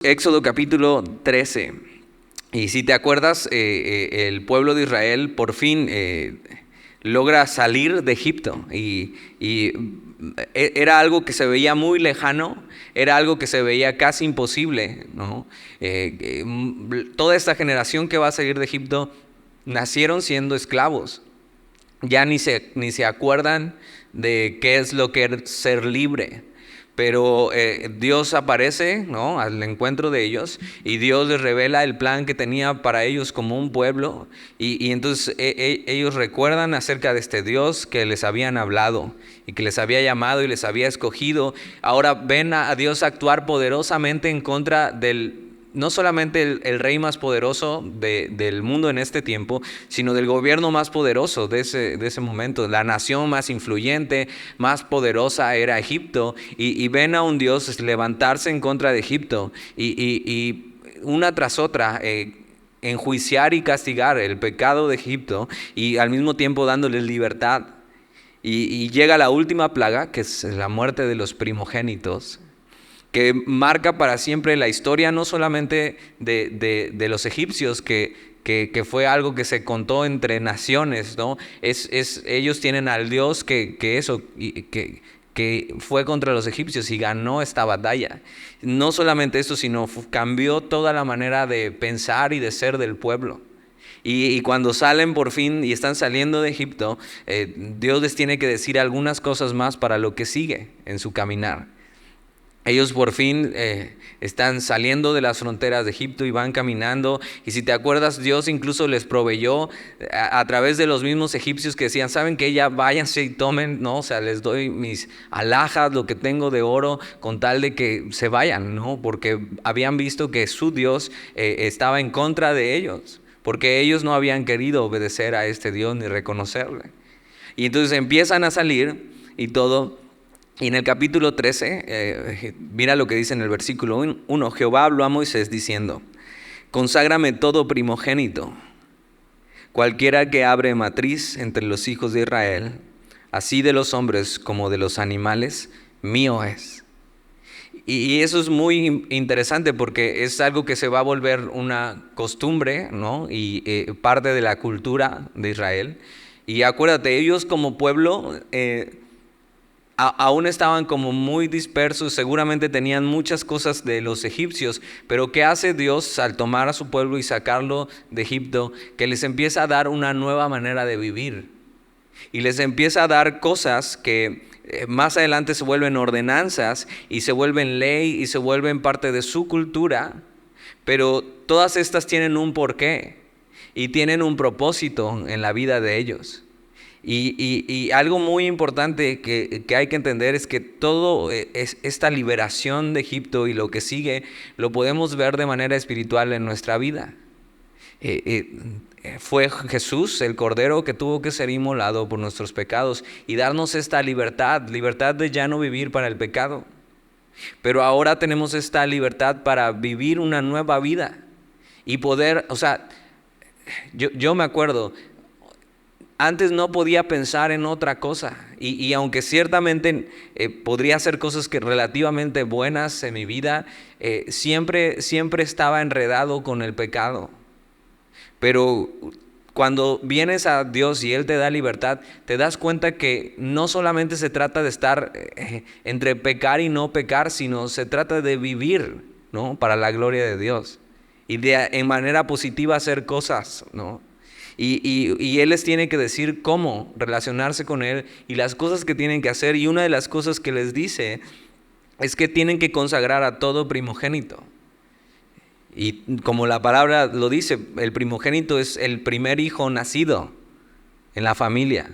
Éxodo capítulo 13. Y si te acuerdas, el pueblo de Israel por fin logra salir de Egipto. Y era algo que se veía muy lejano, era algo que se veía casi imposible, ¿no? Toda esta generación que va a salir de Egipto nacieron siendo esclavos. Ya ni se acuerdan de qué es lo que es ser libre. Pero Dios aparece, ¿no?, al encuentro de ellos, y Dios les revela el plan que tenía para ellos como un pueblo. Y entonces ellos recuerdan acerca de este Dios que les habían hablado y que les había llamado y les había escogido. Ahora ven a Dios actuar poderosamente en contra del, no solamente el rey más poderoso del mundo en este tiempo, sino del gobierno más poderoso de ese momento. La nación más influyente, más poderosa era Egipto, y ven a un Dios levantarse en contra de Egipto y una tras otra enjuiciar y castigar el pecado de Egipto, y al mismo tiempo dándoles libertad. Y llega la última plaga, que es la muerte de los primogénitos, que marca para siempre la historia, no solamente de los egipcios, que fue algo que se contó entre naciones, ¿no? Ellos tienen al Dios que fue contra los egipcios y ganó esta batalla. No solamente eso, sino cambió toda la manera de pensar y de ser del pueblo. Y cuando salen por fin y están saliendo de Egipto, Dios les tiene que decir algunas cosas más para lo que sigue en su caminar. Ellos por fin están saliendo de las fronteras de Egipto y van caminando. Y si te acuerdas, Dios incluso les proveyó a través de los mismos egipcios que decían: ¿saben qué? Ya váyanse y tomen, ¿no? O sea, les doy mis alhajas, lo que tengo de oro, con tal de que se vayan, ¿no? Porque habían visto que su Dios estaba en contra de ellos, porque ellos no habían querido obedecer a este Dios ni reconocerle. Y entonces empiezan a salir y todo. Y en el capítulo 13, mira lo que dice en el versículo 1. Jehová habló a Moisés diciendo: conságrame todo primogénito, cualquiera que abre matriz entre los hijos de Israel, así de los hombres como de los animales, mío es. Y eso es muy interesante, porque es algo que se va a volver una costumbre, ¿no? Y parte de la cultura de Israel. Y acuérdate, ellos como pueblo aún estaban como muy dispersos, seguramente tenían muchas cosas de los egipcios, pero ¿qué hace Dios al tomar a su pueblo y sacarlo de Egipto? Que les empieza a dar una nueva manera de vivir, y les empieza a dar cosas que más adelante se vuelven ordenanzas y se vuelven ley y se vuelven parte de su cultura. Pero todas estas tienen un porqué y tienen un propósito en la vida de ellos. Y algo muy importante que hay que entender es que todo esta liberación de Egipto y lo que sigue lo podemos ver de manera espiritual en nuestra vida. Fue Jesús el Cordero que tuvo que ser inmolado por nuestros pecados y darnos esta libertad de ya no vivir para el pecado. Pero ahora tenemos esta libertad para vivir una nueva vida y poder, o sea, yo me acuerdo, antes no podía pensar en otra cosa, y aunque ciertamente podría hacer cosas que relativamente buenas en mi vida, siempre estaba enredado con el pecado. Pero cuando vienes a Dios y Él te da libertad, te das cuenta que no solamente se trata de estar entre pecar y no pecar, sino se trata de vivir, ¿no?, para la gloria de Dios y en manera positiva hacer cosas, ¿no? Y Él les tiene que decir cómo relacionarse con Él y las cosas que tienen que hacer. Y una de las cosas que les dice es que tienen que consagrar a todo primogénito. Y como la palabra lo dice, el primogénito es el primer hijo nacido en la familia.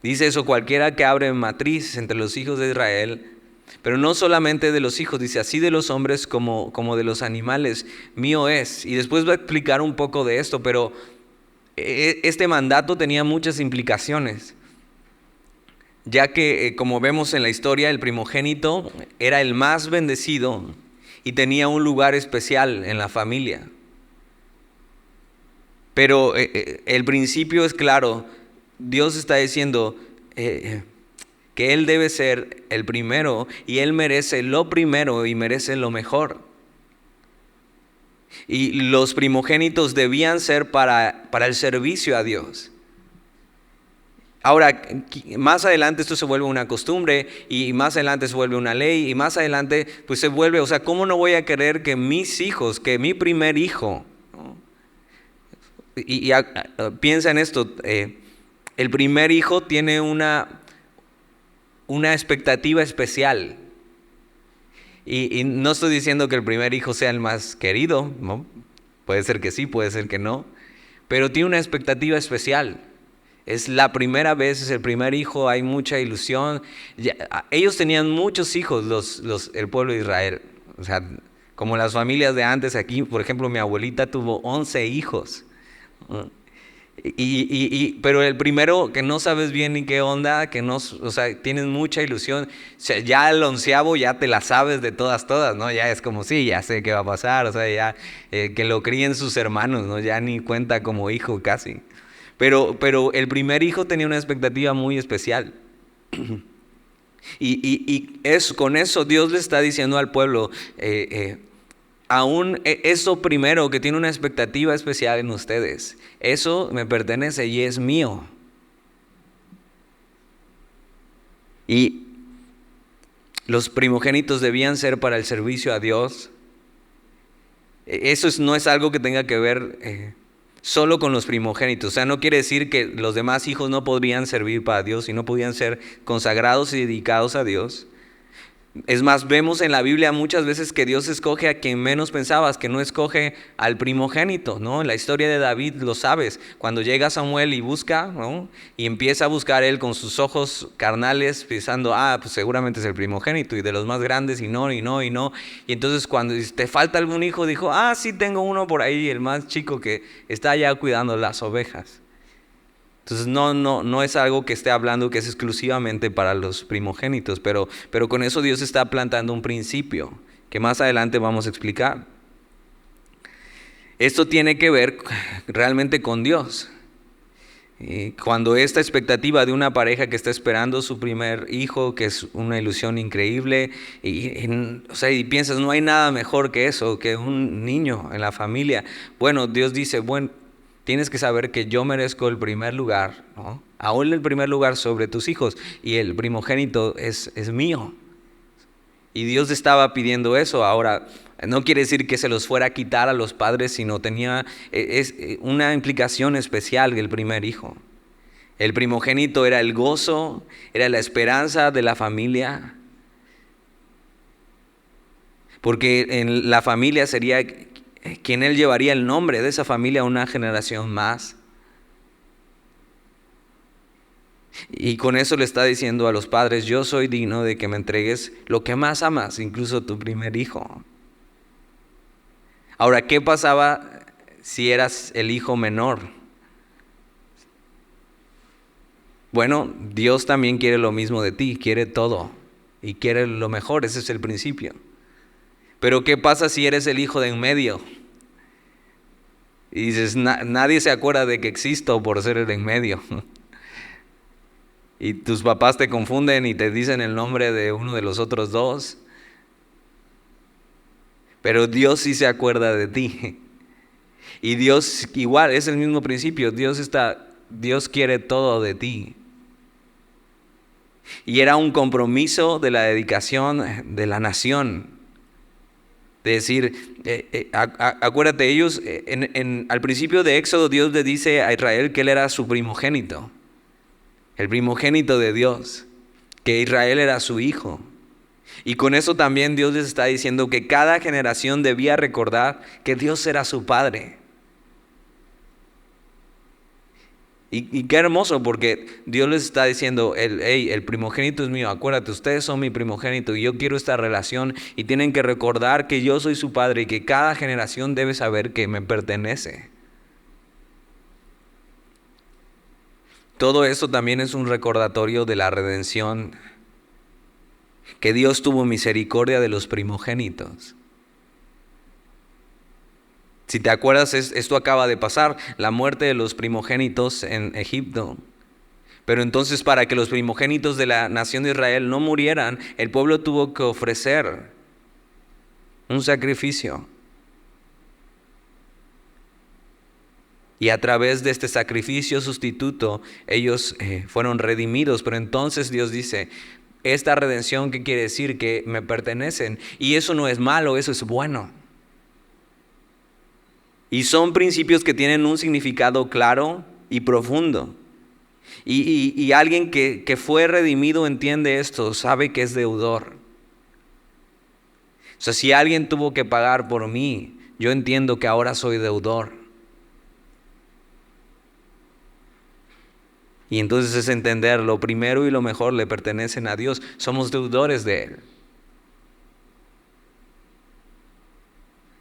Dice eso: cualquiera que abre matriz entre los hijos de Israel. Pero no solamente de los hijos, dice: así de los hombres como de los animales, mío es. Y después va a explicar un poco de esto, pero este mandato tenía muchas implicaciones, ya que como vemos en la historia, el primogénito era el más bendecido y tenía un lugar especial en la familia. Pero el principio es claro. Dios está diciendo que Él debe ser el primero, y Él merece lo primero y merece lo mejor. Y los primogénitos debían ser para el servicio a Dios. Ahora, más adelante esto se vuelve una costumbre y más adelante se vuelve una ley y más adelante pues se vuelve, o sea, ¿cómo no voy a querer que mis hijos, que mi primer hijo, ¿no? Piensa en esto, el primer hijo tiene una expectativa especial. Y no estoy diciendo que el primer hijo sea el más querido, ¿no? Puede ser que sí, puede ser que no, pero tiene una expectativa especial. Es la primera vez, es el primer hijo, hay mucha ilusión. Ellos tenían muchos hijos, el pueblo de Israel. O sea, como las familias de antes aquí, por ejemplo, mi abuelita tuvo 11 hijos. Pero el primero que no sabes bien ni qué onda, que no, o sea, tienes mucha ilusión. O sea, ya el 11º ya te la sabes de todas, ¿no? Ya es como, sí, ya sé qué va a pasar. O sea, ya que lo críen sus hermanos, ¿no? Ya ni cuenta como hijo casi. Pero el primer hijo tenía una expectativa muy especial. Con eso Dios le está diciendo al pueblo, aún eso primero que tiene una expectativa especial en ustedes, eso me pertenece y es mío. Y los primogénitos debían ser para el servicio a Dios. Eso no es algo que tenga que ver solo con los primogénitos. O sea, no quiere decir que los demás hijos no podrían servir para Dios y no podían ser consagrados y dedicados a Dios. Es más, vemos en la Biblia muchas veces que Dios escoge a quien menos pensabas, que no escoge al primogénito, ¿no? En la historia de David lo sabes, cuando llega Samuel y busca, ¿no? Y empieza a buscar él con sus ojos carnales, pensando, pues seguramente es el primogénito, y de los más grandes, y no. Y entonces cuando te falta algún hijo, dijo, sí tengo uno por ahí, el más chico que está allá cuidando las ovejas. Entonces no es algo que esté hablando que es exclusivamente para los primogénitos, pero con eso Dios está plantando un principio que más adelante vamos a explicar. Esto tiene que ver realmente con Dios. Cuando esta expectativa de una pareja que está esperando su primer hijo, que es una ilusión increíble, y piensas, no hay nada mejor que eso, que un niño en la familia. Bueno, Dios dice, bueno, tienes que saber que yo merezco el primer lugar, ¿no? Aún el primer lugar sobre tus hijos, y el primogénito es mío. Y Dios estaba pidiendo eso. Ahora, no quiere decir que se los fuera a quitar a los padres, sino tenía una implicación especial el primer hijo. El primogénito era el gozo, era la esperanza de la familia. Porque en la familia sería quien él llevaría el nombre de esa familia a una generación más. Y con eso le está diciendo a los padres, yo soy digno de que me entregues lo que más amas, incluso tu primer hijo. Ahora, ¿qué pasaba si eras el hijo menor? Bueno, Dios también quiere lo mismo de ti, quiere todo y quiere lo mejor, ese es el principio. Pero ¿qué pasa si eres el hijo de en medio? Y dices, nadie se acuerda de que existo por ser el de en medio. Y tus papás te confunden y te dicen el nombre de uno de los otros dos. Pero Dios sí se acuerda de ti. Y Dios igual, es el mismo principio. Dios quiere todo de ti. Y era un compromiso de la dedicación de la nación. De decir, acuérdate, ellos, al principio de Éxodo, Dios le dice a Israel que él era su primogénito. El primogénito de Dios, que Israel era su hijo. Y con eso también Dios les está diciendo que cada generación debía recordar que Dios era su padre. Y qué hermoso, porque Dios les está diciendo, el primogénito es mío, acuérdate, ustedes son mi primogénito y yo quiero esta relación, y tienen que recordar que yo soy su padre y que cada generación debe saber que me pertenece. Todo eso también es un recordatorio de la redención, que Dios tuvo misericordia de los primogénitos. Si te acuerdas, esto acaba de pasar, la muerte de los primogénitos en Egipto. Pero entonces, para que los primogénitos de la nación de Israel no murieran, el pueblo tuvo que ofrecer un sacrificio. Y a través de este sacrificio sustituto, ellos fueron redimidos. Pero entonces Dios dice, esta redención, ¿qué quiere decir? Que me pertenecen. Y eso no es malo, eso es bueno. Y son principios que tienen un significado claro y profundo. Y alguien que fue redimido entiende esto, sabe que es deudor. O sea, si alguien tuvo que pagar por mí, yo entiendo que ahora soy deudor. Y entonces es entender, lo primero y lo mejor le pertenecen a Dios. Somos deudores de Él.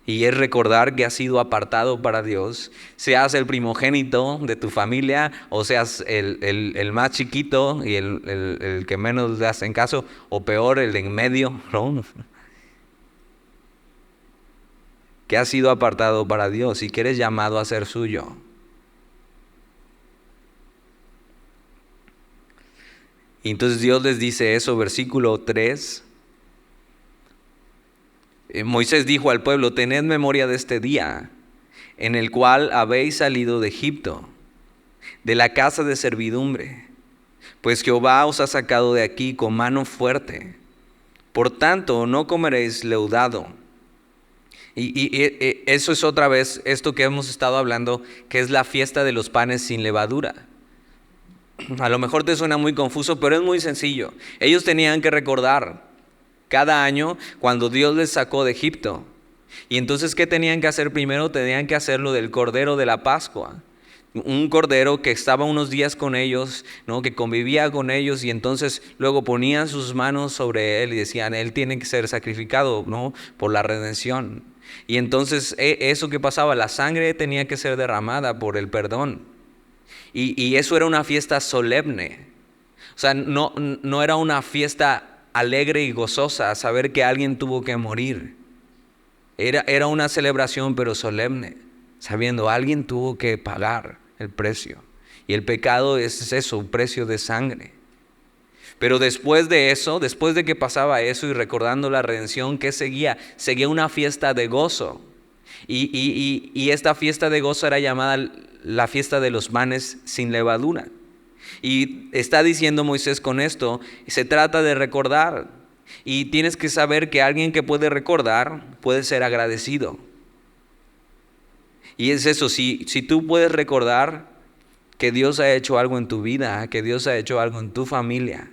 Y es recordar que has sido apartado para Dios, seas el primogénito de tu familia o seas el más chiquito y el que menos le hacen caso, o peor, el de en medio, ¿no? Que has sido apartado para Dios y que eres llamado a ser suyo. Y entonces Dios les dice eso, versículo 3. Moisés dijo al pueblo, tened memoria de este día, en el cual habéis salido de Egipto, de la casa de servidumbre, pues Jehová os ha sacado de aquí con mano fuerte. Por tanto, no comeréis leudado. Y eso es otra vez esto que hemos estado hablando, que es la fiesta de los panes sin levadura. A lo mejor te suena muy confuso, pero es muy sencillo. Ellos tenían que recordar cada año cuando Dios les sacó de Egipto. Y entonces, ¿qué tenían que hacer primero? Tenían que hacer lo del Cordero de la Pascua. Un cordero que estaba unos días con ellos, ¿no? Que convivía con ellos, y entonces luego ponían sus manos sobre él y decían, él tiene que ser sacrificado, ¿no? Por la redención. Y entonces eso que pasaba, la sangre tenía que ser derramada por el perdón. Y eso era una fiesta solemne. O sea, no era una fiesta alegre y gozosa saber que alguien tuvo que morir. Era una celebración pero solemne, sabiendo alguien tuvo que pagar el precio. Y el pecado es eso, un precio de sangre. Pero después de eso, después de que pasaba eso y recordando la redención, ¿qué seguía? Seguía una fiesta de gozo. Y esta fiesta de gozo era llamada la fiesta de los panes sin levadura. Y está diciendo Moisés con esto, se trata de recordar. Y tienes que saber que alguien que puede recordar puede ser agradecido. Y es eso, si tú puedes recordar que Dios ha hecho algo en tu vida, que Dios ha hecho algo en tu familia,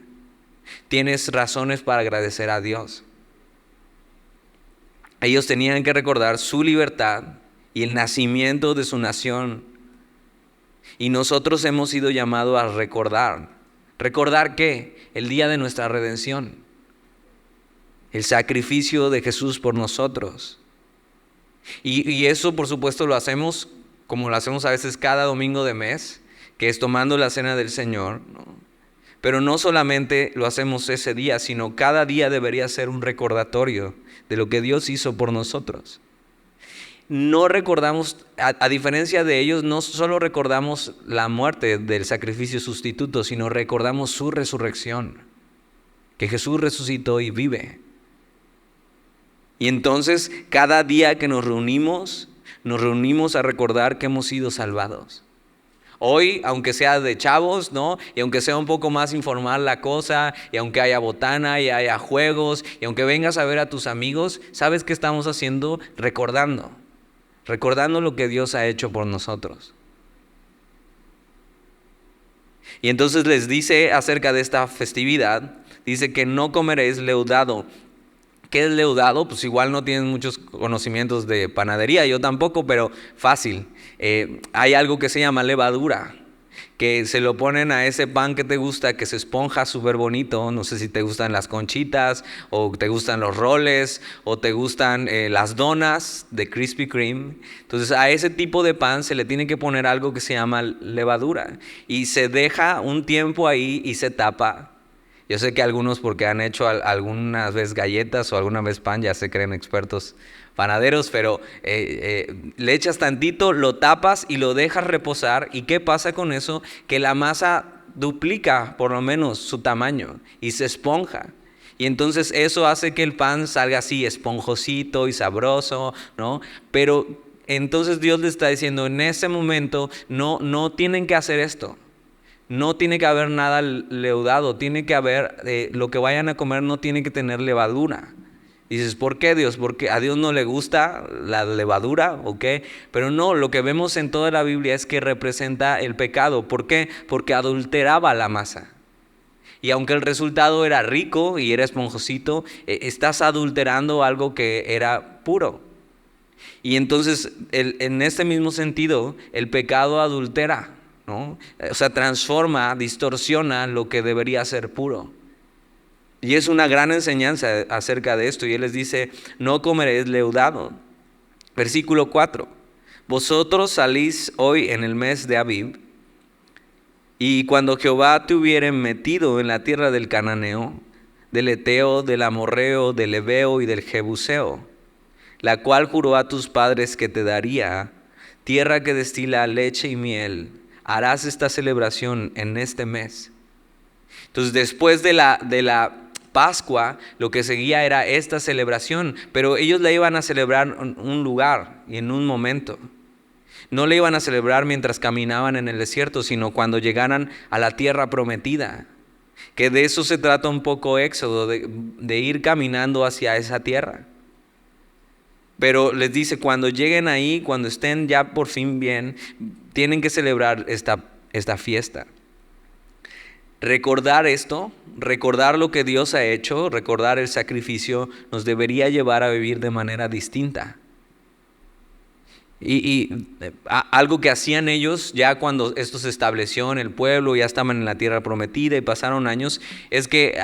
tienes razones para agradecer a Dios. Ellos tenían que recordar su libertad y el nacimiento de su nación. Y nosotros hemos sido llamados a recordar. ¿Recordar qué? El día de nuestra redención. El sacrificio de Jesús por nosotros. Y eso, por supuesto, lo hacemos como lo hacemos a veces cada domingo de mes, que es tomando la cena del Señor, ¿no? Pero no solamente lo hacemos ese día, sino cada día debería ser un recordatorio de lo que Dios hizo por nosotros. No recordamos, a diferencia de ellos, no solo recordamos la muerte del sacrificio sustituto, sino recordamos su resurrección, que Jesús resucitó y vive. Y entonces, cada día que nos reunimos a recordar que hemos sido salvados. Hoy, aunque sea de chavos, ¿no? Y aunque sea un poco más informal la cosa, y aunque haya botana y haya juegos, y aunque vengas a ver a tus amigos, ¿sabes qué estamos haciendo? Recordando lo que Dios ha hecho por nosotros. Y entonces les dice acerca de esta festividad, dice que no comeréis leudado. ¿Qué es leudado? Pues igual no tienen muchos conocimientos de panadería, yo tampoco, pero fácil. Hay algo que se llama levadura, que se lo ponen a ese pan que te gusta, que se esponja súper bonito. No sé si te gustan las conchitas, o te gustan los roles, o te gustan las donas de Krispy Kreme. Entonces a ese tipo de pan se le tiene que poner algo que se llama levadura, y se deja un tiempo ahí y se tapa. Yo sé que algunos, porque han hecho algunas veces galletas o alguna vez pan, ya se creen expertos panaderos, pero le echas tantito, lo tapas y lo dejas reposar. ¿Y qué pasa con eso? Que la masa duplica por lo menos su tamaño y se esponja. Y entonces eso hace que el pan salga así esponjosito y sabroso, ¿no? Pero Entonces Dios le está diciendo, en ese momento no tienen que hacer esto. No tiene que haber nada leudado, tiene que haber, lo que vayan a comer no tiene que tener levadura. Dices, ¿por qué, Dios? ¿Porque a Dios no le gusta la levadura o qué? Pero no, lo que vemos en toda la Biblia es que representa el pecado. ¿Por qué? Porque adulteraba la masa. Y aunque el resultado era rico y era esponjosito, estás adulterando algo que era puro. Y entonces, en este mismo sentido, el pecado adultera, ¿no? O sea, transforma, distorsiona lo que debería ser puro. Y es una gran enseñanza acerca de esto. Y Él les dice, no comeréis leudado. Versículo 4. Vosotros salís hoy en el mes de Abib, y cuando Jehová te hubiere metido en la tierra del Cananeo, del Eteo, del Amorreo, del Ebeo y del Jebuseo, la cual juró a tus padres que te daría, tierra que destila leche y miel, harás esta celebración en este mes. Entonces, después de la Pascua, lo que seguía era esta celebración, pero ellos la iban a celebrar en un lugar y en un momento. No la iban a celebrar mientras caminaban en el desierto, sino cuando llegaran a la tierra prometida. Que de eso se trata un poco Éxodo, de ir caminando hacia esa tierra. Pero les dice, cuando lleguen ahí, cuando estén ya por fin bien, tienen que celebrar esta fiesta. Recordar esto, recordar lo que Dios ha hecho, recordar el sacrificio, nos debería llevar a vivir de manera distinta. Y algo que hacían ellos ya cuando esto se estableció en el pueblo, ya estaban en la tierra prometida y pasaron años, es que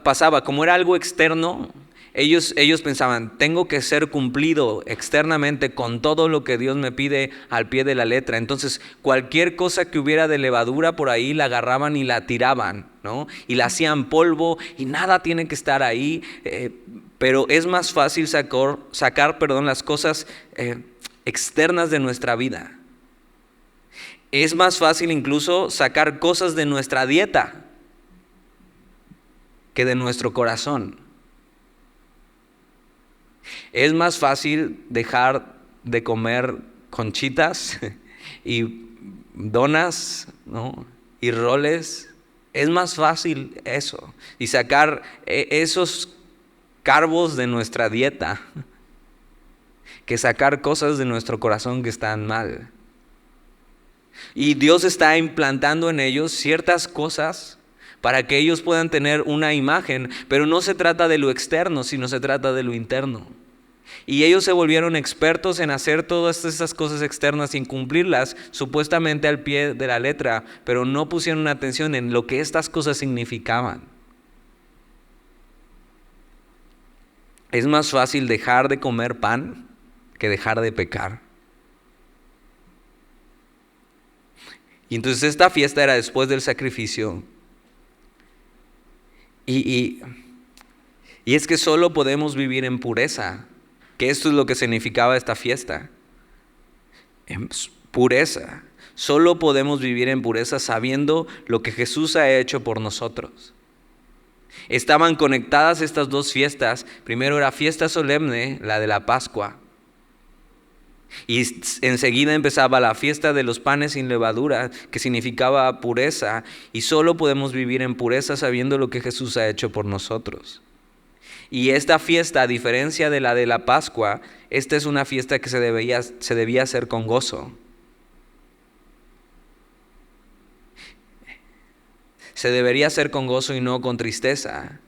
pasaba, como era algo externo, ellos pensaban, tengo que ser cumplido externamente con todo lo que Dios me pide al pie de la letra. Entonces, cualquier cosa que hubiera de levadura por ahí, la agarraban y la tiraban, ¿no? Y la hacían polvo y nada tiene que estar ahí. Pero es más fácil sacar las cosas externas de nuestra vida. Es más fácil incluso sacar cosas de nuestra dieta que de nuestro corazón. Es más fácil dejar de comer conchitas y donas, ¿no? Y roles. Es más fácil eso. Y sacar esos carbos de nuestra dieta que sacar cosas de nuestro corazón que están mal. Y Dios está implantando en ellos ciertas cosas para que ellos puedan tener una imagen, pero no se trata de lo externo, sino se trata de lo interno. Y ellos se volvieron expertos en hacer todas esas cosas externas sin cumplirlas, supuestamente al pie de la letra, pero no pusieron atención en lo que estas cosas significaban. Es más fácil dejar de comer pan que dejar de pecar. Y entonces esta fiesta era después del sacrificio. Y es que solo podemos vivir en pureza, que esto es lo que significaba esta fiesta. En pureza. Solo podemos vivir en pureza sabiendo lo que Jesús ha hecho por nosotros. Estaban conectadas estas dos fiestas. Primero era fiesta solemne, la de la Pascua. Y enseguida empezaba la fiesta de los panes sin levadura, que significaba pureza. Y solo podemos vivir en pureza sabiendo lo que Jesús ha hecho por nosotros. Y esta fiesta, a diferencia de la Pascua, esta es una fiesta que se debía hacer con gozo. Se debería hacer con gozo y no con tristeza.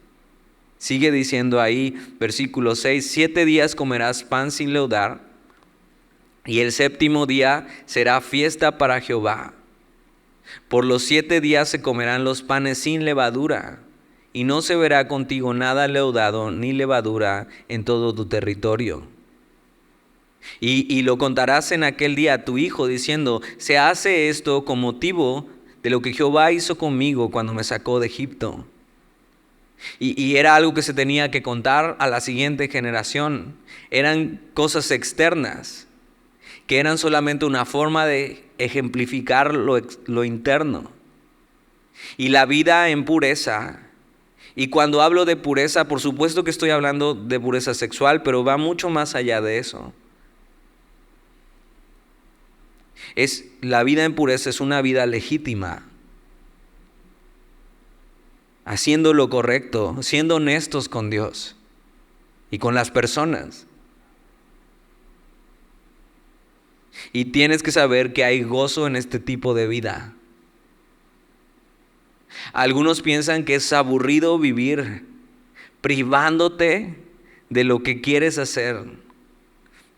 Sigue diciendo ahí, versículo 6, 7 días comerás pan sin leudar, y el séptimo día será fiesta para Jehová. Por los 7 días se comerán los panes sin levadura, y no se verá contigo nada leudado ni levadura en todo tu territorio. Y lo contarás en aquel día a tu hijo, diciendo, se hace esto con motivo de lo que Jehová hizo conmigo cuando me sacó de Egipto. Y era algo que se tenía que contar a la siguiente generación. Eran cosas externas, que eran solamente una forma de ejemplificar lo interno. Y la vida en pureza. Y cuando hablo de pureza, por supuesto que estoy hablando de pureza sexual, pero va mucho más allá de eso. La vida en pureza es una vida legítima, haciendo lo correcto, siendo honestos con Dios y con las personas. Y tienes que saber que hay gozo en este tipo de vida. Algunos piensan que es aburrido vivir privándote de lo que quieres hacer,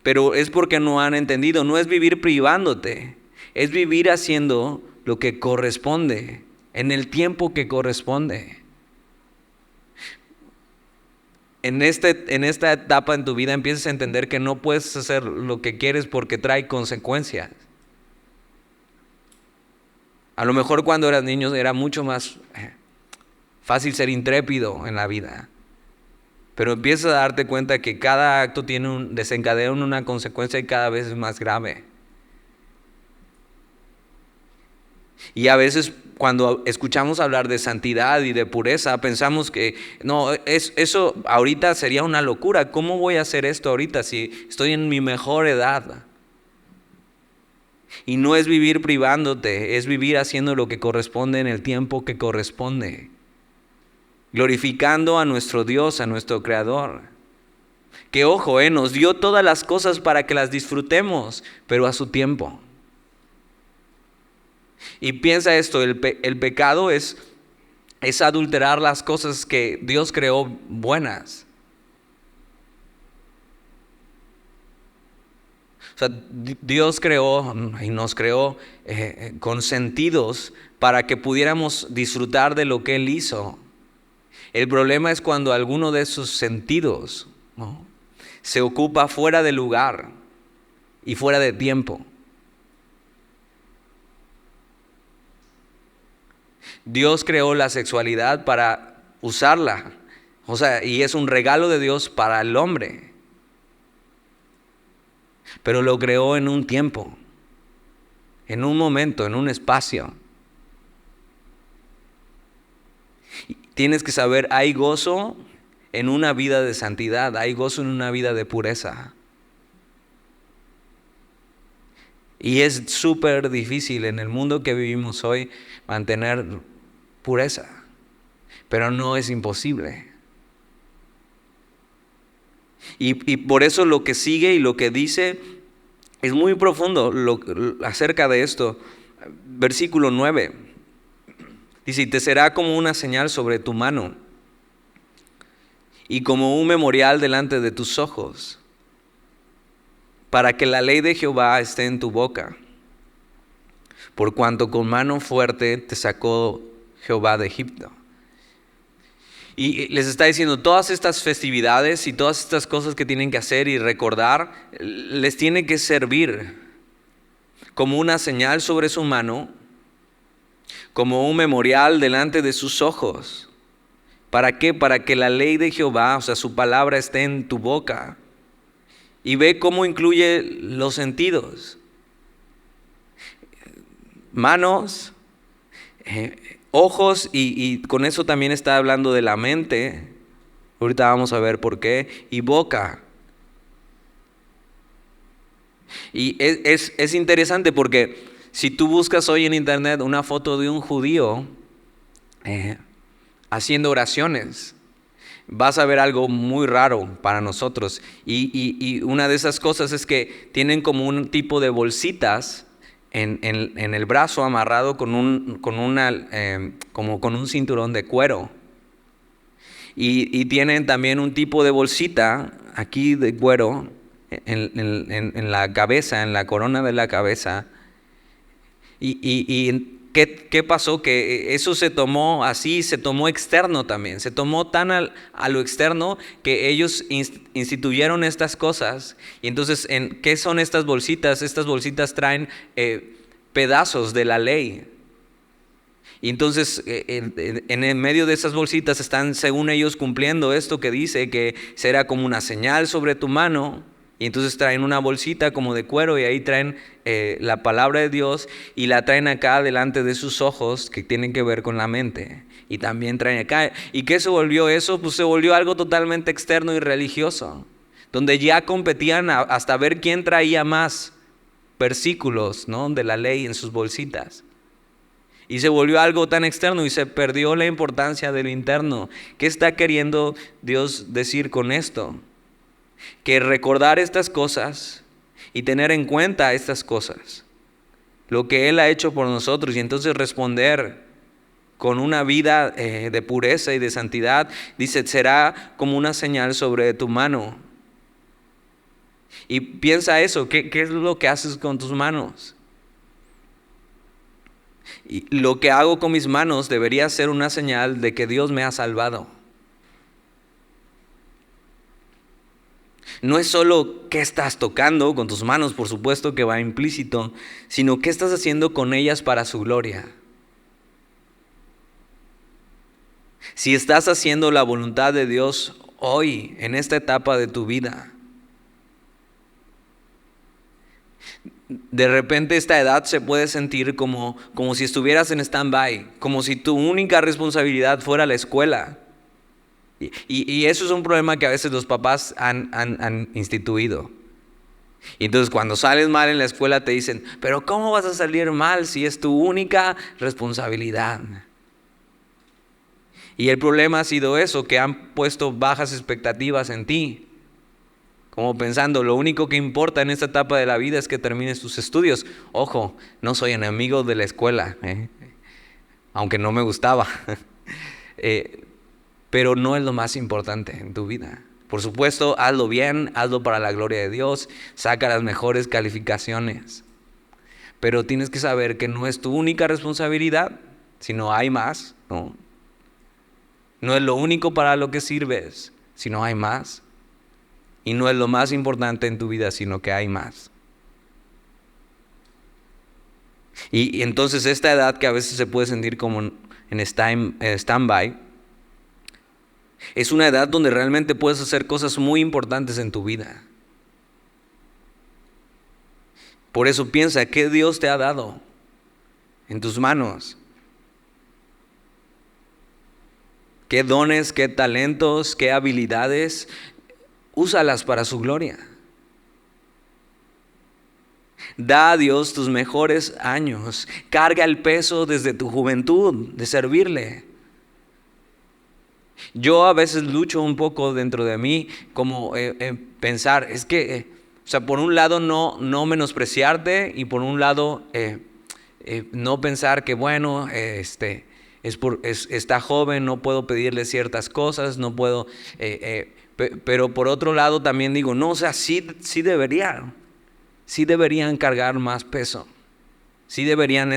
pero es porque no han entendido. No es vivir privándote, es vivir haciendo lo que corresponde, en el tiempo que corresponde. En esta etapa en tu vida empiezas a entender que no puedes hacer lo que quieres porque trae consecuencias. A lo mejor cuando eras niño era mucho más fácil ser intrépido en la vida. Pero empiezas a darte cuenta que cada acto desencadena una consecuencia y cada vez es más grave. Y a veces cuando escuchamos hablar de santidad y de pureza, pensamos que no, eso ahorita sería una locura. ¿Cómo voy a hacer esto ahorita si estoy en mi mejor edad? Y no es vivir privándote, es vivir haciendo lo que corresponde en el tiempo que corresponde. Glorificando a nuestro Dios, a nuestro Creador. Que ojo, nos dio todas las cosas para que las disfrutemos, pero a su tiempo. Y piensa esto, el pecado es adulterar las cosas que Dios creó buenas. O sea, Dios creó y nos creó con sentidos para que pudiéramos disfrutar de lo que Él hizo. El problema es cuando alguno de esos sentidos, ¿no?, se ocupa fuera de lugar y fuera de tiempo. Dios creó la sexualidad para usarla, y es un regalo de Dios para el hombre. Pero lo creó en un tiempo, en un momento, en un espacio. Tienes que saber, hay gozo en una vida de santidad, hay gozo en una vida de pureza. Y es súper difícil en el mundo que vivimos hoy mantener pureza, pero no es imposible. Y por eso lo que sigue y lo que dice es muy profundo acerca de esto. Versículo 9. Dice, y te será como una señal sobre tu mano y como un memorial delante de tus ojos, para que la ley de Jehová esté en tu boca, por cuanto con mano fuerte te sacó Jehová de Egipto. Y les está diciendo, todas estas festividades y todas estas cosas que tienen que hacer y recordar, les tiene que servir como una señal sobre su mano, como un memorial delante de sus ojos. ¿Para qué? Para que la ley de Jehová, o sea, su palabra, esté en tu boca. Y ve cómo incluye los sentidos. Manos, ojos, y con eso también está hablando de la mente. Ahorita vamos a ver por qué. Y boca. Y es interesante porque si tú buscas hoy en internet una foto de un judío haciendo oraciones, vas a ver algo muy raro para nosotros. Y una de esas cosas es que tienen como un tipo de bolsitas en el brazo amarrado con un cinturón de cuero. Y tienen también un tipo de bolsita aquí de cuero en la cabeza, en la corona de la cabeza. ¿Qué pasó? Que eso se tomó así, se tomó externo también. Se tomó tan a lo externo que ellos instituyeron estas cosas. Y entonces, ¿qué son estas bolsitas? Estas bolsitas traen pedazos de la ley. Y entonces, en el medio de esas bolsitas están, según ellos, cumpliendo esto que dice que será como una señal sobre tu mano. Y entonces traen una bolsita como de cuero y ahí traen la palabra de Dios y la traen acá delante de sus ojos, que tienen que ver con la mente. Y también traen acá. ¿Y qué se volvió eso? Pues se volvió algo totalmente externo y religioso, donde ya competían hasta ver quién traía más. versículos, ¿no?, de la ley en sus bolsitas. Y se volvió algo tan externo y se perdió la importancia de lo interno. ¿Qué está queriendo Dios decir con esto? Que recordar estas cosas y tener en cuenta estas cosas, lo que Él ha hecho por nosotros, y entonces responder con una vida de pureza y de santidad, dice, será como una señal sobre tu mano. Y piensa eso, ¿qué es lo que haces con tus manos? Y lo que hago con mis manos debería ser una señal de que Dios me ha salvado. No es solo qué estás tocando con tus manos, por supuesto que va implícito, sino qué estás haciendo con ellas para su gloria. Si estás haciendo la voluntad de Dios hoy, en esta etapa de tu vida, de repente esta edad se puede sentir como si estuvieras en stand-by, como si tu única responsabilidad fuera la escuela. Y eso es un problema que a veces los papás han instituido. Y entonces cuando sales mal en la escuela te dicen, pero ¿cómo vas a salir mal si es tu única responsabilidad? Y el problema ha sido eso, que han puesto bajas expectativas en ti. Como pensando, lo único que importa en esta etapa de la vida es que termines tus estudios. Ojo, no soy enemigo de la escuela, aunque no me gustaba. Pero no es lo más importante en tu vida. Por supuesto, hazlo bien, hazlo para la gloria de Dios, saca las mejores calificaciones. Pero tienes que saber que no es tu única responsabilidad, sino hay más, ¿no? No es lo único para lo que sirves, sino hay más. Y no es lo más importante en tu vida, sino que hay más. Y entonces esta edad que a veces se puede sentir como en stand-by, es una edad donde realmente puedes hacer cosas muy importantes en tu vida. Por eso piensa, ¿qué Dios te ha dado en tus manos? ¿Qué dones, qué talentos, qué habilidades? Úsalas para su gloria. Da a Dios tus mejores años. Carga el peso desde tu juventud de servirle. Yo a veces lucho un poco dentro de mí como pensar, es que, por un lado no menospreciarte y por un lado no pensar que bueno, está joven, no puedo pedirle ciertas cosas, no puedo, pero por otro lado también digo, no, sí deberían cargar más peso, sí deberían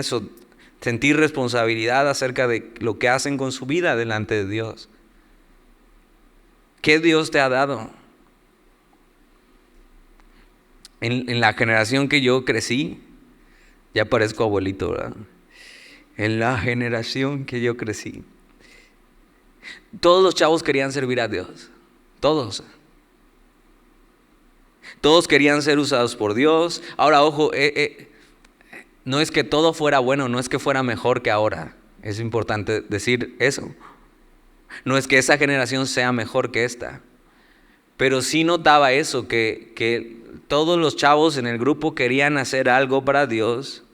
sentir responsabilidad acerca de lo que hacen con su vida delante de Dios. ¿Qué Dios te ha dado? En la generación que yo crecí, ya parezco abuelito, ¿verdad? En la generación que yo crecí, todos los chavos querían servir a Dios. Todos querían ser usados por Dios. Ahora, ojo, no es que todo fuera bueno, no es que fuera mejor que ahora. Es importante decir eso. No es que esa generación sea mejor que esta, pero sí notaba eso, que todos los chavos en el grupo querían hacer algo para Dios.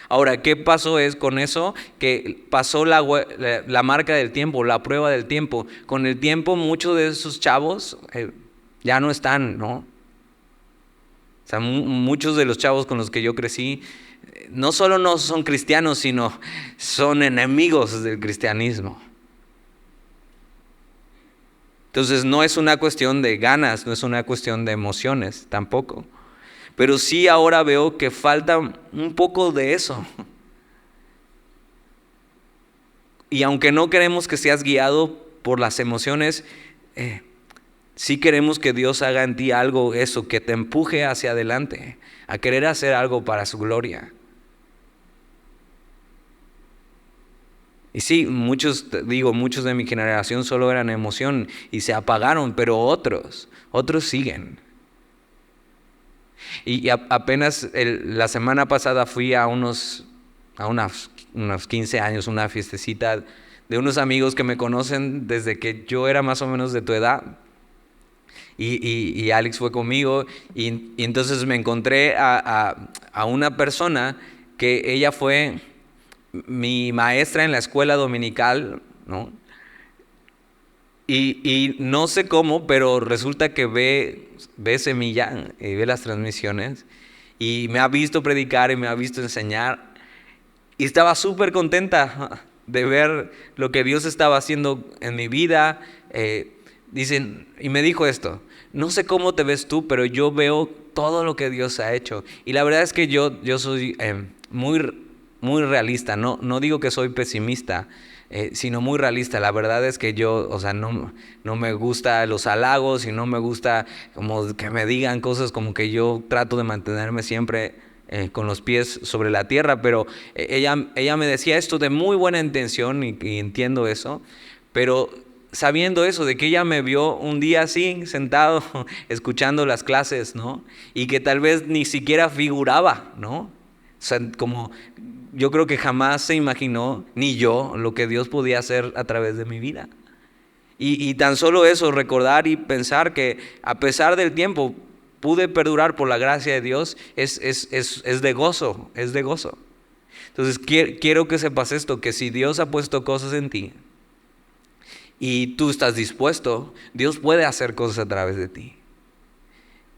Ahora, ¿qué pasó con eso? Que pasó la marca del tiempo, la prueba del tiempo. Con el tiempo muchos de esos chavos ya no están, ¿no? O sea, muchos de los chavos con los que yo crecí, no solo no son cristianos, sino son enemigos del cristianismo. Entonces no es una cuestión de ganas, no es una cuestión de emociones tampoco. Pero sí ahora veo que falta un poco de eso. Y aunque no queremos que seas guiado por las emociones, sí queremos que Dios haga en ti algo, que te empuje hacia adelante, a querer hacer algo para su gloria. Y sí, muchos de mi generación solo eran emoción y se apagaron, pero otros siguen. Y apenas la semana pasada fui a unos 15 años, una fiestecita de unos amigos que me conocen desde que yo era más o menos de tu edad. Y Alex fue conmigo y entonces me encontré a una persona que ella fue mi maestra en la escuela dominical, ¿no? Y no sé cómo, pero resulta que ve Semilla y ve las transmisiones y me ha visto predicar y me ha visto enseñar y estaba súper contenta de ver lo que Dios estaba haciendo en mi vida. Dicen, y me dijo esto: no sé cómo te ves tú, pero yo veo todo lo que Dios ha hecho. Y la verdad es que yo soy muy realista, no digo que soy pesimista, sino muy realista. La verdad es que yo, o sea, no me gusta los halagos y no me gusta como que me digan cosas, como que yo trato de mantenerme siempre con los pies sobre la tierra, pero ella me decía esto de muy buena intención y entiendo eso, pero sabiendo eso, de que ella me vio un día así, sentado, escuchando las clases, ¿no? Y que tal vez ni siquiera figuraba, ¿no? O sea, como yo creo que jamás se imaginó, ni yo, lo que Dios podía hacer a través de mi vida. Y tan solo eso, recordar y pensar que a pesar del tiempo pude perdurar por la gracia de Dios, es de gozo, es de gozo. Entonces quiero que sepas esto, que si Dios ha puesto cosas en ti y tú estás dispuesto, Dios puede hacer cosas a través de ti.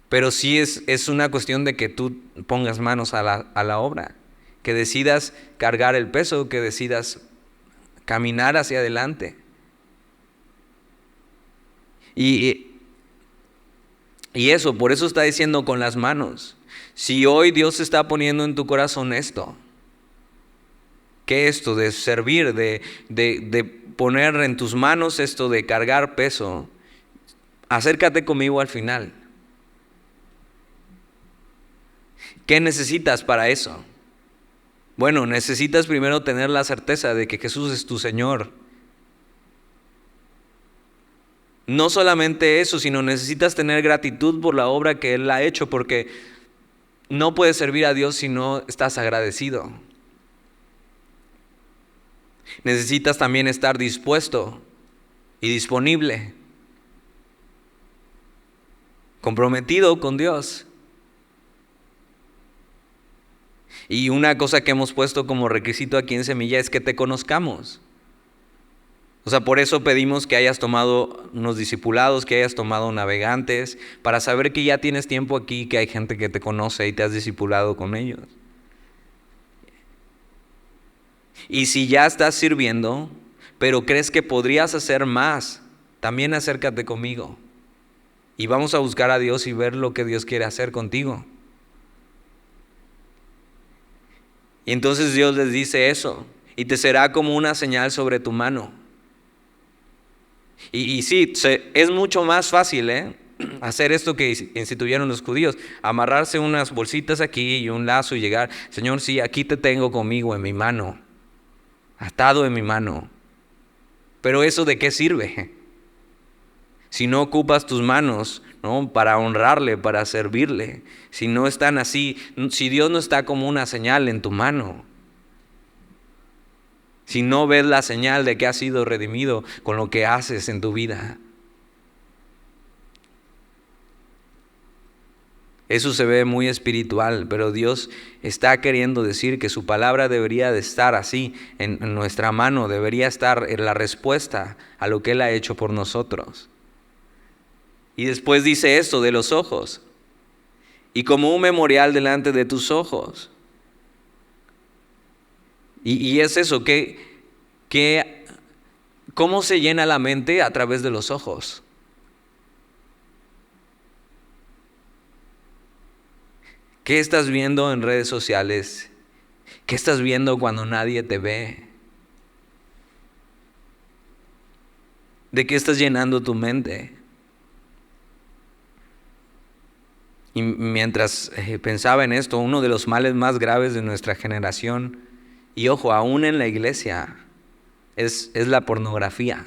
Pero sí es una cuestión de que tú pongas manos a la obra, que decidas cargar el peso, que decidas caminar hacia adelante. Y eso, por eso está diciendo con las manos. Si hoy Dios está poniendo en tu corazón esto, que esto de servir, de poner en tus manos esto de cargar peso, acércate conmigo al final. ¿Qué necesitas para eso? Bueno, necesitas primero tener la certeza de que Jesús es tu Señor. No solamente eso, sino necesitas tener gratitud por la obra que Él ha hecho, porque no puedes servir a Dios si no estás agradecido. Necesitas también estar dispuesto y disponible, comprometido con Dios. Y una cosa que hemos puesto como requisito aquí en Semilla es que te conozcamos. O sea, por eso pedimos que hayas tomado unos discipulados, que hayas tomado navegantes, para saber que ya tienes tiempo aquí, que hay gente que te conoce y te has discipulado con ellos. Y si ya estás sirviendo, pero crees que podrías hacer más, también acércate conmigo. Y vamos a buscar a Dios y ver lo que Dios quiere hacer contigo. Y entonces Dios les dice eso, y te será como una señal sobre tu mano. Y sí, es mucho más fácil, hacer esto que instituyeron los judíos, amarrarse unas bolsitas aquí y un lazo y llegar: Señor, sí, aquí te tengo conmigo en mi mano, atado en mi mano. Pero ¿eso de qué sirve? Si no ocupas tus manos, ¿no?, para honrarle, para servirle, si no están así, si Dios no está como una señal en tu mano, si no ves la señal de que has sido redimido con lo que haces en tu vida. Eso se ve muy espiritual, pero Dios está queriendo decir que su palabra debería de estar así en nuestra mano, debería estar en la respuesta a lo que Él ha hecho por nosotros. Y después dice esto de los ojos: y como un memorial delante de tus ojos. Y es eso, ¿cómo se llena la mente? A través de los ojos. ¿Qué estás viendo en redes sociales? ¿Qué estás viendo cuando nadie te ve? ¿De qué estás llenando tu mente? Y mientras pensaba en esto, uno de los males más graves de nuestra generación, y ojo, aún en la iglesia, es la pornografía.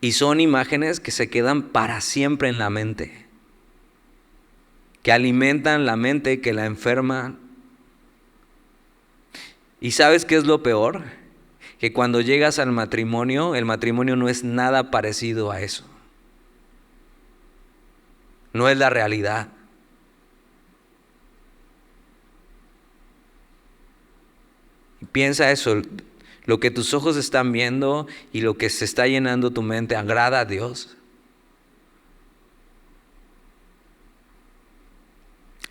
Y son imágenes que se quedan para siempre en la mente, que alimentan la mente, que la enferman. ¿Y sabes qué es lo peor? que cuando llegas al matrimonio, el matrimonio no es nada parecido a eso. No es la realidad. Piensa eso, lo que tus ojos están viendo y lo que se está llenando tu mente, ¿agrada a Dios?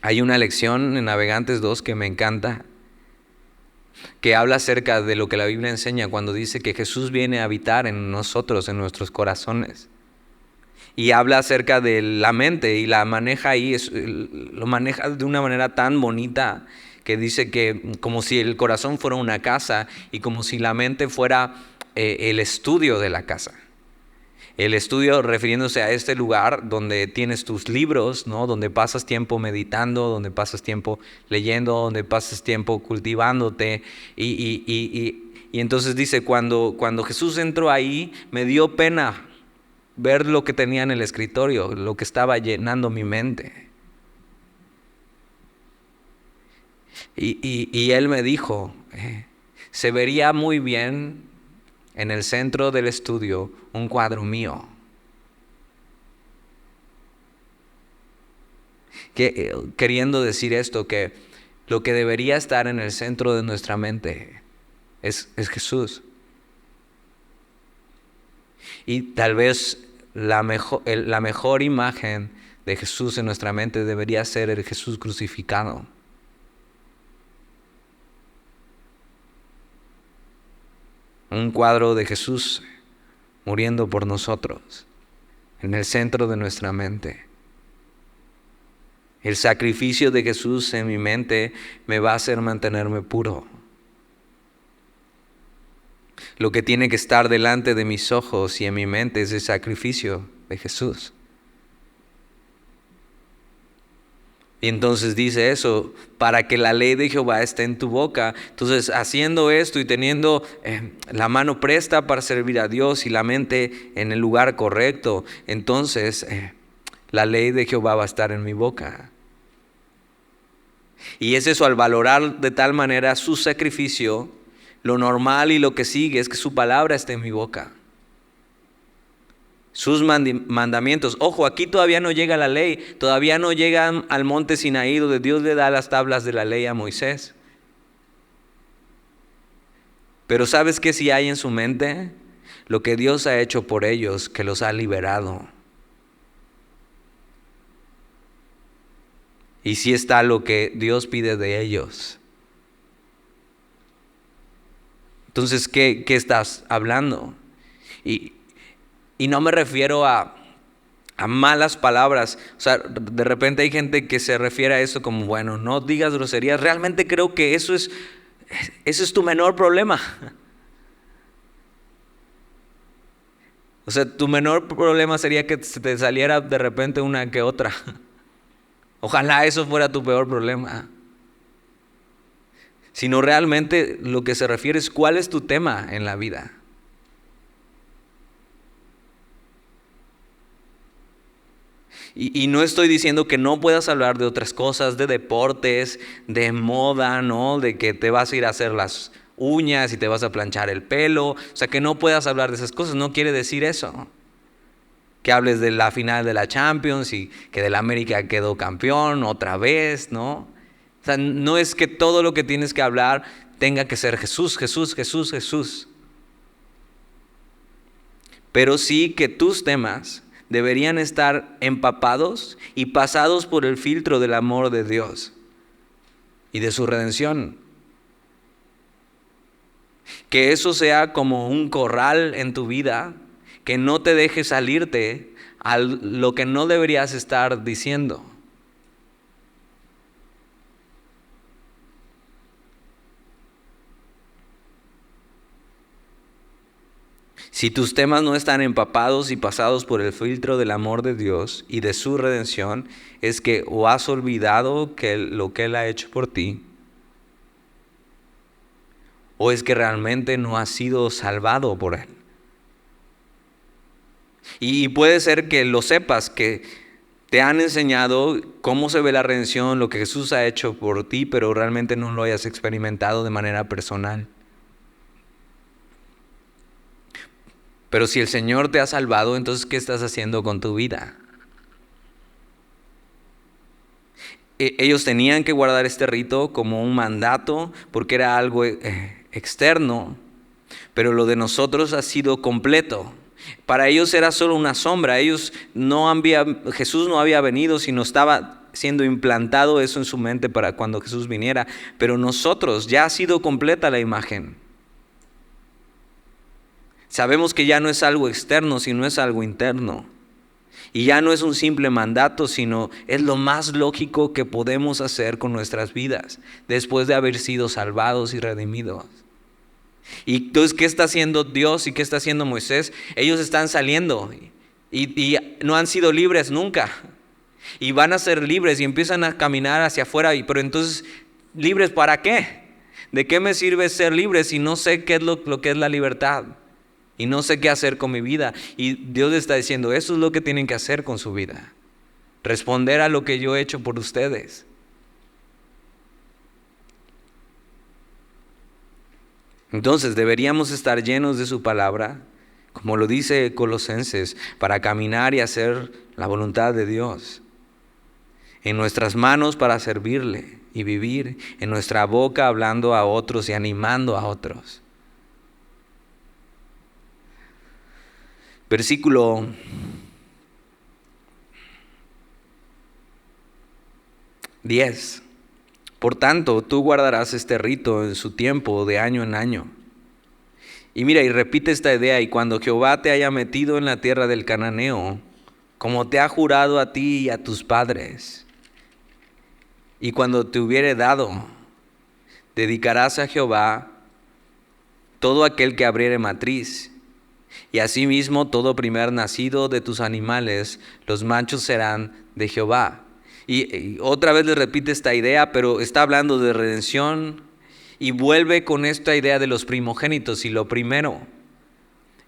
Hay una lección en Navegantes 2 que me encanta, que habla acerca de lo que la Biblia enseña cuando dice que Jesús viene a habitar en nosotros, en nuestros corazones. Y habla acerca de la mente y la maneja ahí, lo maneja de una manera tan bonita que dice que como si el corazón fuera una casa y como si la mente fuera el estudio de la casa. El estudio refiriéndose a este lugar donde tienes tus libros, ¿no? Donde pasas tiempo meditando, donde pasas tiempo leyendo, donde pasas tiempo cultivándote. Y entonces dice, cuando Jesús entró ahí, me dio pena ver lo que tenía en el escritorio, lo que estaba llenando mi mente. Y él me dijo, se vería muy bien en el centro del estudio un cuadro mío. Queriendo decir esto, que lo que debería estar en el centro de nuestra mente es Jesús. Y tal vez la mejor imagen de Jesús en nuestra mente debería ser el Jesús crucificado. Un cuadro de Jesús muriendo por nosotros en el centro de nuestra mente. El sacrificio de Jesús en mi mente me va a hacer mantenerme puro. Lo que tiene que estar delante de mis ojos y en mi mente es el sacrificio de Jesús. Y entonces dice eso, para que la ley de Jehová esté en tu boca. Entonces, haciendo esto y teniendo la mano presta para servir a Dios y la mente en el lugar correcto, entonces la ley de Jehová va a estar en mi boca. Y es eso, al valorar de tal manera su sacrificio, lo normal y lo que sigue es que su palabra esté en mi boca. Sus mandamientos. Ojo, aquí todavía no llega la ley, todavía no llegan al monte Sinaí donde Dios le da las tablas de la ley a Moisés. Pero ¿sabes qué sí hay en su mente? Lo que Dios ha hecho por ellos, que los ha liberado. Y sí está lo que Dios pide de ellos. Entonces, ¿qué estás hablando? Y no me refiero a malas palabras. O sea, de repente hay gente que se refiere a eso como, bueno, no digas groserías. Realmente creo que ese es tu menor problema. O sea, tu menor problema sería que se te saliera de repente una que otra. Ojalá eso fuera tu peor problema. Sino realmente lo que se refiere es cuál es tu tema en la vida. Y no estoy diciendo que no puedas hablar de otras cosas, de deportes, de moda, ¿no? De que te vas a ir a hacer las uñas y te vas a planchar el pelo. O sea, que no puedas hablar de esas cosas, no quiere decir eso. Que hables de la final de la Champions y que del América quedó campeón otra vez, ¿no? O sea, no es que todo lo que tienes que hablar tenga que ser Jesús, Jesús, Jesús, Jesús. Pero sí que tus temas deberían estar empapados y pasados por el filtro del amor de Dios y de su redención. Que eso sea como un corral en tu vida, que no te deje salirte a lo que no deberías estar diciendo. Si tus temas no están empapados y pasados por el filtro del amor de Dios y de su redención, es que o has olvidado lo que Él ha hecho por ti, o es que realmente no has sido salvado por Él. Y puede ser que lo sepas, que te han enseñado cómo se ve la redención, lo que Jesús ha hecho por ti, pero realmente no lo hayas experimentado de manera personal. Pero si el Señor te ha salvado, entonces ¿qué estás haciendo con tu vida? Ellos tenían que guardar este rito como un mandato porque era algo externo, pero lo de nosotros ha sido completo. Para ellos era solo una sombra. Jesús no había venido, sino estaba siendo implantado eso en su mente para cuando Jesús viniera. Pero nosotros ya ha sido completa la imagen. Sabemos que ya no es algo externo, sino es algo interno. Y ya no es un simple mandato, sino es lo más lógico que podemos hacer con nuestras vidas después de haber sido salvados y redimidos. Y entonces, ¿qué está haciendo Dios y qué está haciendo Moisés? Ellos están saliendo y no han sido libres nunca. Y van a ser libres y empiezan a caminar hacia afuera. Pero entonces, ¿libres para qué? ¿De qué me sirve ser libre si no sé qué es lo que es la libertad? Y no sé qué hacer con mi vida. Y Dios les está diciendo, eso es lo que tienen que hacer con su vida. Responder a lo que yo he hecho por ustedes. Entonces deberíamos estar llenos de su palabra, como lo dice Colosenses, para caminar y hacer la voluntad de Dios. En nuestras manos para servirle y vivir. En nuestra boca hablando a otros y animando a otros. Versículo 10. Por tanto, tú guardarás este rito en su tiempo de año en año. Y mira, y repite esta idea, y cuando Jehová te haya metido en la tierra del cananeo, como te ha jurado a ti y a tus padres, y cuando te hubiere dado, dedicarás a Jehová todo aquel que abriere matriz, y asimismo todo primer nacido de tus animales, los machos serán de Jehová. Y otra vez le repite esta idea, pero está hablando de redención y vuelve con esta idea de los primogénitos y lo primero.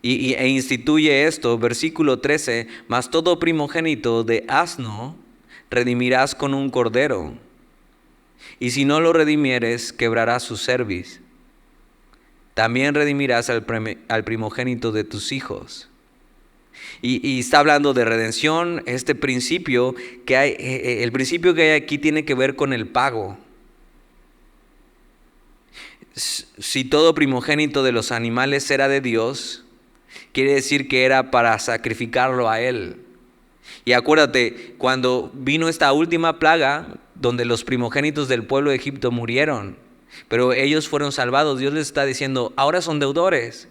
E instituye esto, versículo 13, mas todo primogénito de asno redimirás con un cordero. Y si no lo redimieres, quebrarás su cerviz. También redimirás al primogénito de tus hijos. Y está hablando de redención. Este principio que hay, el principio que hay aquí tiene que ver con el pago. Si todo primogénito de los animales era de Dios, quiere decir que era para sacrificarlo a Él. Y acuérdate, cuando vino esta última plaga, donde los primogénitos del pueblo de Egipto murieron, pero ellos fueron salvados, Dios les está diciendo, ahora son deudores.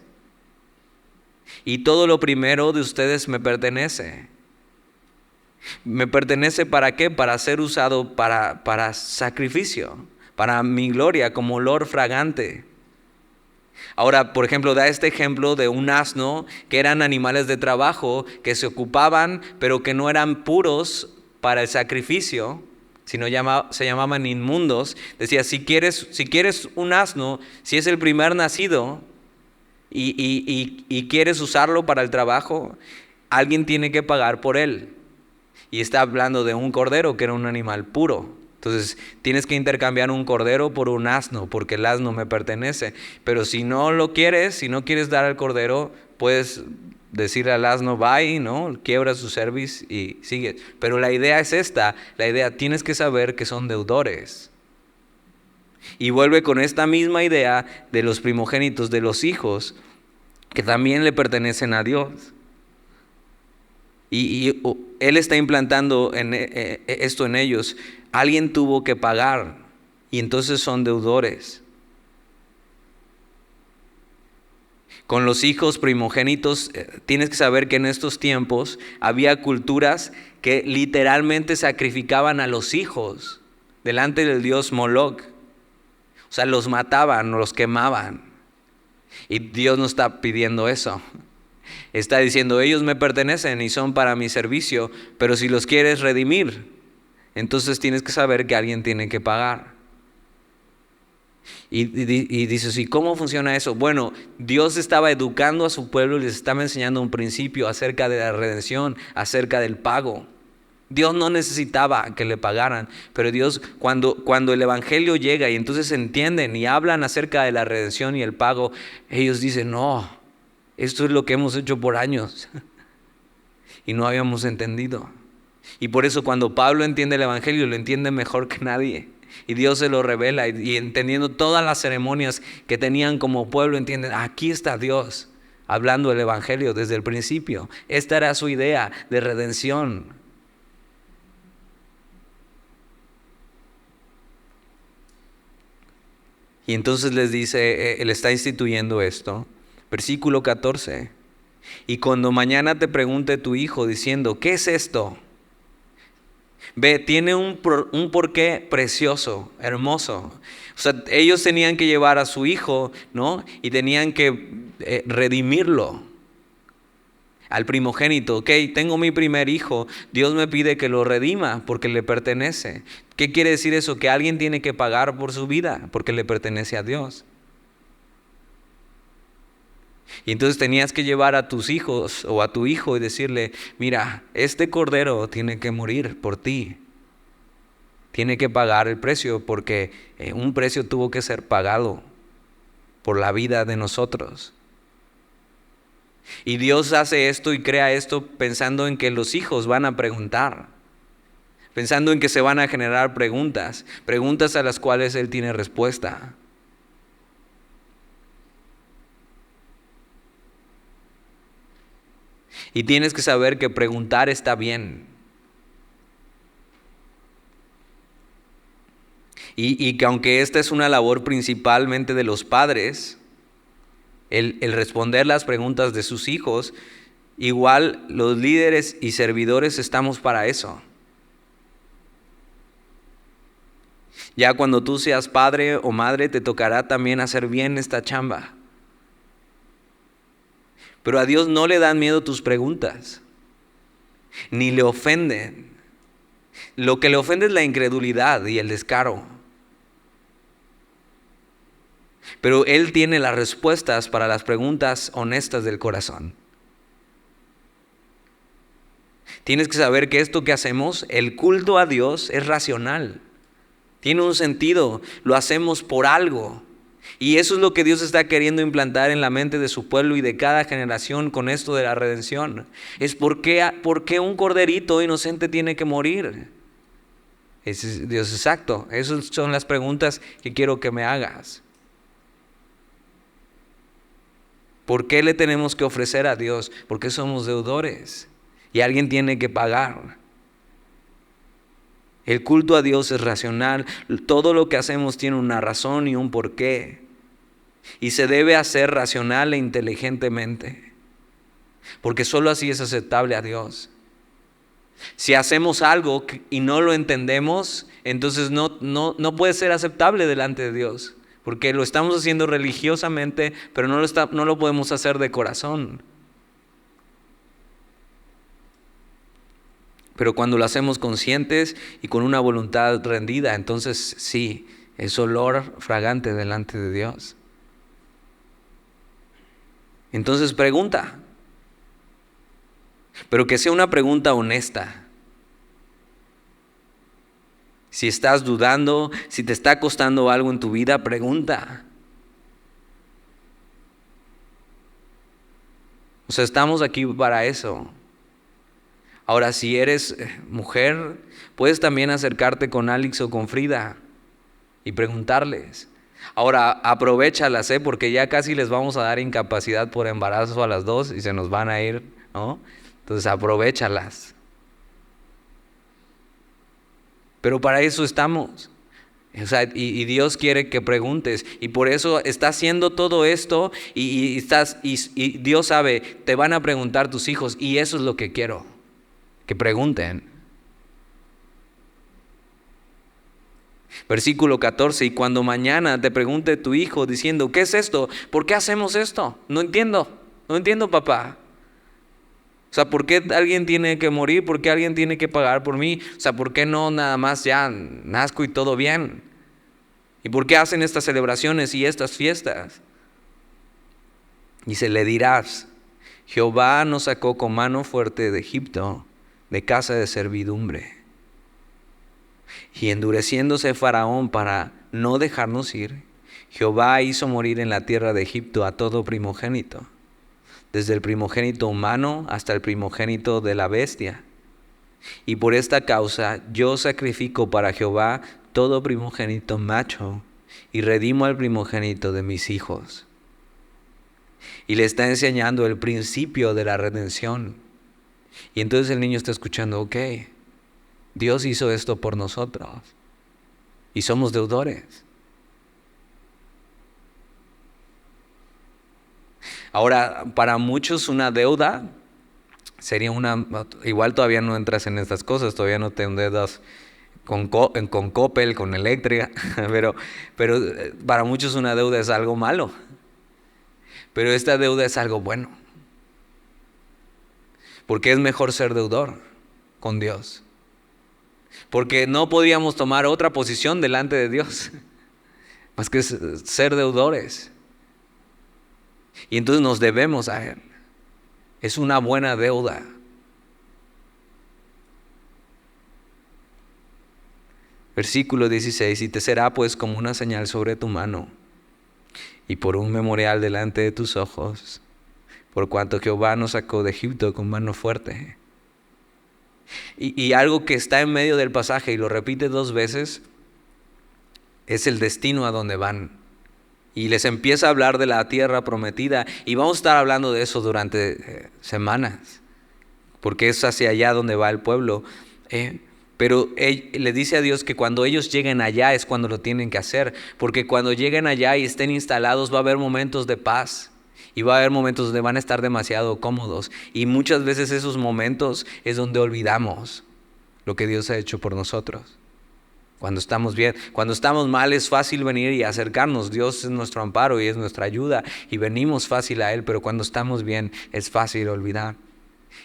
Y todo lo primero de ustedes me pertenece. ¿Me pertenece para qué? Para ser usado para sacrificio, para mi gloria, como olor fragante. Ahora, por ejemplo, da este ejemplo de un asno, que eran animales de trabajo, que se ocupaban, pero que no eran puros para el sacrificio, sino se llamaban inmundos. Decía, si quieres un asno, si es el primer nacido, y quieres usarlo para el trabajo, alguien tiene que pagar por él. Y está hablando de un cordero, que era un animal puro. Entonces tienes que intercambiar un cordero por un asno, porque el asno me pertenece. Pero si no lo quieres, si no quieres dar al cordero, puedes decirle al asno bye, ¿no? Quiebra su cerviz y sigue. Pero la idea es esta, tienes que saber que son deudores. Y vuelve con esta misma idea de los primogénitos de los hijos, que también le pertenecen a Dios. Y Él está implantando esto en ellos. Alguien tuvo que pagar y entonces son deudores. Con los hijos primogénitos, tienes que saber que en estos tiempos había culturas que literalmente sacrificaban a los hijos delante del dios Moloch. O sea, los mataban, los quemaban. Y Dios no está pidiendo eso. Está diciendo, ellos me pertenecen y son para mi servicio, pero si los quieres redimir, entonces tienes que saber que alguien tiene que pagar. Y dices, ¿y cómo funciona eso? Bueno, Dios estaba educando a su pueblo y les estaba enseñando un principio acerca de la redención, acerca del pago. Dios no necesitaba que le pagaran, pero Dios, cuando el evangelio llega y entonces entienden y hablan acerca de la redención y el pago, ellos dicen, no, Esto es lo que hemos hecho por años y no habíamos entendido. Y por eso cuando Pablo entiende el Evangelio, lo entiende mejor que nadie. Y Dios se lo revela y entendiendo todas las ceremonias que tenían como pueblo, entienden, aquí está Dios hablando el Evangelio desde el principio. Esta era su idea de redención. Y entonces les dice, él está instituyendo esto. Versículo 14. Y cuando mañana te pregunte tu hijo diciendo, ¿qué es esto? Ve, tiene un porqué precioso, hermoso. O sea, ellos tenían que llevar a su hijo, ¿no? Y tenían que redimirlo al primogénito. Ok, tengo mi primer hijo, Dios me pide que lo redima porque le pertenece. ¿Qué quiere decir eso? Que alguien tiene que pagar por su vida porque le pertenece a Dios. Y entonces tenías que llevar a tus hijos o a tu hijo y decirle, mira, este cordero tiene que morir por ti. Tiene que pagar el precio porque un precio tuvo que ser pagado por la vida de nosotros. Y Dios hace esto y crea esto pensando en que los hijos van a preguntar, pensando en que se van a generar preguntas a las cuales Él tiene respuesta. Y tienes que saber que preguntar está bien. Y que aunque esta es una labor principalmente de los padres, el responder las preguntas de sus hijos, igual los líderes y servidores estamos para eso. Ya cuando tú seas padre o madre, te tocará también hacer bien esta chamba. Pero a Dios no le dan miedo tus preguntas, ni le ofenden. Lo que le ofende es la incredulidad y el descaro. Pero Él tiene las respuestas para las preguntas honestas del corazón. Tienes que saber que esto que hacemos, el culto a Dios, es racional. Tiene un sentido, lo hacemos por algo. Y eso es lo que Dios está queriendo implantar en la mente de su pueblo y de cada generación con esto de la redención. Es por qué un corderito inocente tiene que morir. Ese es Dios, exacto. Esas son las preguntas que quiero que me hagas. ¿Por qué le tenemos que ofrecer a Dios? Porque somos deudores y alguien tiene que pagar. El culto a Dios es racional. Todo lo que hacemos tiene una razón y un porqué. Y se debe hacer racional e inteligentemente. Porque solo así es aceptable a Dios. Si hacemos algo y no lo entendemos, entonces no puede ser aceptable delante de Dios. Porque lo estamos haciendo religiosamente, pero no lo podemos hacer de corazón. Pero cuando lo hacemos conscientes y con una voluntad rendida, entonces sí, es olor fragante delante de Dios. Entonces pregunta, pero que sea una pregunta honesta. Si estás dudando, si te está costando algo en tu vida, pregunta. O sea, estamos aquí para eso. Ahora, si eres mujer, puedes también acercarte con Alex o con Frida y preguntarles. Ahora, aprovéchalas, porque ya casi les vamos a dar incapacidad por embarazo a las dos y se nos van a ir, ¿no? Entonces, aprovéchalas. Pero para eso estamos. O sea, y Dios quiere que preguntes, y por eso está haciendo todo esto, y Dios sabe, te van a preguntar tus hijos, y eso es lo que quiero, que pregunten. Versículo 14, y cuando mañana te pregunte tu hijo diciendo, ¿qué es esto? ¿Por qué hacemos esto? No entiendo, papá. O sea, ¿por qué alguien tiene que morir? ¿Por qué alguien tiene que pagar por mí? O sea, ¿por qué no nada más ya nazco y todo bien? ¿Y por qué hacen estas celebraciones y estas fiestas? Y se le dirás, Jehová nos sacó con mano fuerte de Egipto, de casa de servidumbre. Y endureciéndose Faraón para no dejarnos ir, Jehová hizo morir en la tierra de Egipto a todo primogénito, desde el primogénito humano hasta el primogénito de la bestia. Y por esta causa yo sacrifico para Jehová todo primogénito macho y redimo al primogénito de mis hijos. Y le está enseñando el principio de la redención. Y entonces el niño está escuchando, ok, Dios hizo esto por nosotros y somos deudores. Ahora, para muchos una deuda sería igual todavía no entras en estas cosas, todavía no te endeudas con Coppel, con Electrica, pero para muchos una deuda es algo malo. Pero esta deuda es algo bueno. Porque es mejor ser deudor con Dios. Porque no podríamos tomar otra posición delante de Dios más que ser deudores. Y entonces nos debemos a Él. Es una buena deuda. Versículo 16, y te será pues como una señal sobre tu mano y por un memorial delante de tus ojos, por cuanto Jehová nos sacó de Egipto con mano fuerte. Y algo que está en medio del pasaje y lo repite 2 veces es el destino a donde van. Y les empieza a hablar de la tierra prometida y vamos a estar hablando de eso durante semanas, porque es hacia allá donde va el pueblo. Pero le dice a Dios que cuando ellos lleguen allá es cuando lo tienen que hacer, porque cuando lleguen allá y estén instalados va a haber momentos de paz y va a haber momentos donde van a estar demasiado cómodos, y muchas veces esos momentos es donde olvidamos lo que Dios ha hecho por nosotros. Cuando estamos bien, cuando estamos mal es fácil venir y acercarnos. Dios es nuestro amparo y es nuestra ayuda y venimos fácil a Él, pero cuando estamos bien es fácil olvidar.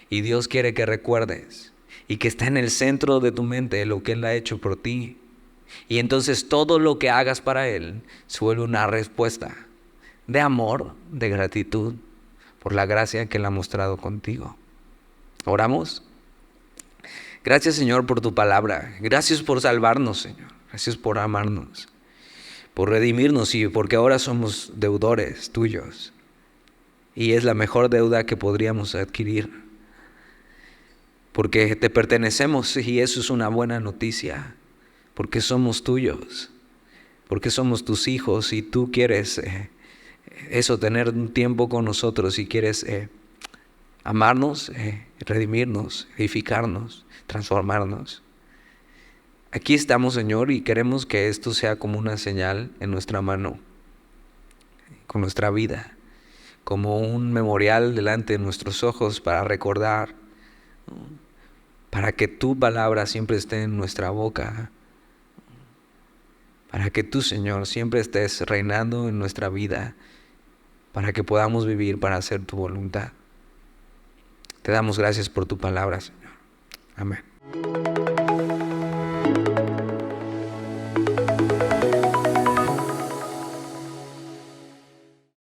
Y Dios quiere que recuerdes y que está en el centro de tu mente lo que Él ha hecho por ti. Y entonces todo lo que hagas para Él se vuelve una respuesta de amor, de gratitud por la gracia que Él ha mostrado contigo. ¿Oramos? Gracias, Señor, por tu palabra. Gracias por salvarnos, Señor. Gracias por amarnos, por redimirnos y porque ahora somos deudores tuyos. Y es la mejor deuda que podríamos adquirir, porque te pertenecemos y eso es una buena noticia, porque somos tuyos, porque somos tus hijos y tú quieres tener un tiempo con nosotros y quieres amarnos, redimirnos, edificarnos, transformarnos. Aquí estamos, Señor, y queremos que esto sea como una señal en nuestra mano, con nuestra vida, como un memorial delante de nuestros ojos para recordar, para que tu palabra siempre esté en nuestra boca, para que tú, Señor, siempre estés reinando en nuestra vida, para que podamos vivir para hacer tu voluntad. Te damos gracias por tu palabra, Señor. Amén.